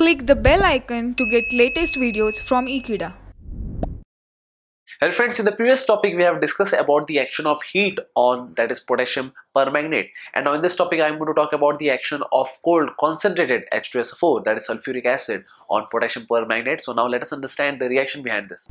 Click the bell icon to get latest videos from Ekeeda. Hello friends, in the previous topic we have discussed about the action of heat on, that is, potassium permanganate, and now in this topic I am going to talk about the action of cold concentrated H2SO4, that is sulfuric acid, on potassium permanganate. So now let us understand the reaction behind this.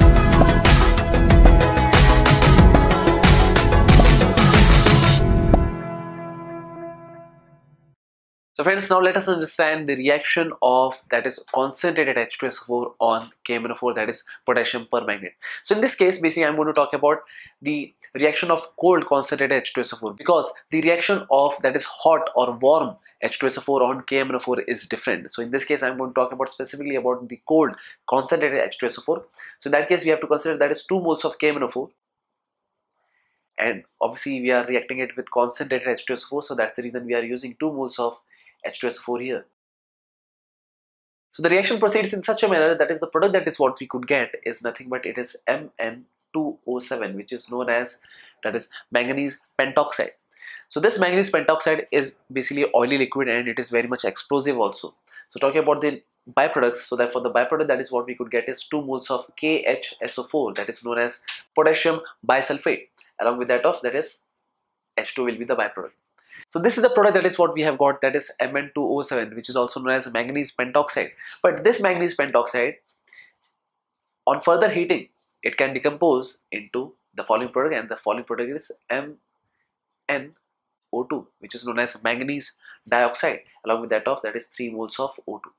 So friends, now let us understand the reaction of, that is, concentrated H2SO4 on KMnO4, that is potassium permanganate. So in this case, basically I'm going to talk about the reaction of cold concentrated H2SO4, because the reaction of, that is, hot or warm H2SO4 on KMnO4 is different. So in this case I'm going to talk about specifically about the cold concentrated H2SO4. So in that case we have to consider that is 2 moles of KMnO4, and obviously we are reacting it with concentrated H2SO4, so that's the reason we are using 2 moles of H2SO4 here. So the reaction proceeds in such a manner that is the product, that is what we could get, is nothing but it is MnO2O7, which is known as, that is, manganese pentoxide. So this manganese pentoxide is basically oily liquid and it is very much explosive also. So talking about the byproducts, so therefore the byproduct, that is what we could get, is 2 moles of KHSO4, that is known as potassium bisulfate. Along with that of, that is, H2 will be the byproduct. So this is the product, that is what we have got, that is Mn2O7, which is also known as manganese pentoxide. But this manganese pentoxide, on further heating, it can decompose into the following product, and the following product is MnO2, which is known as manganese dioxide. Along with that of, that is 3 moles of O2.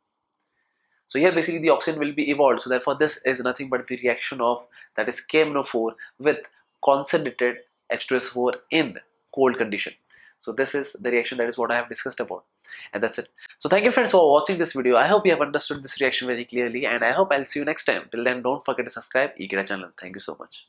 So here basically the oxygen will be evolved. So therefore this is nothing but the reaction of, that is, KMnO4 with concentrated H2SO4 in cold condition. So this is the reaction, that is what I have discussed about, and that's it. So thank you friends for watching this video. I hope you have understood this reaction very clearly, and I hope I'll see you next time. Till then, don't forget to subscribe Ekeeda channel. Thank you so much.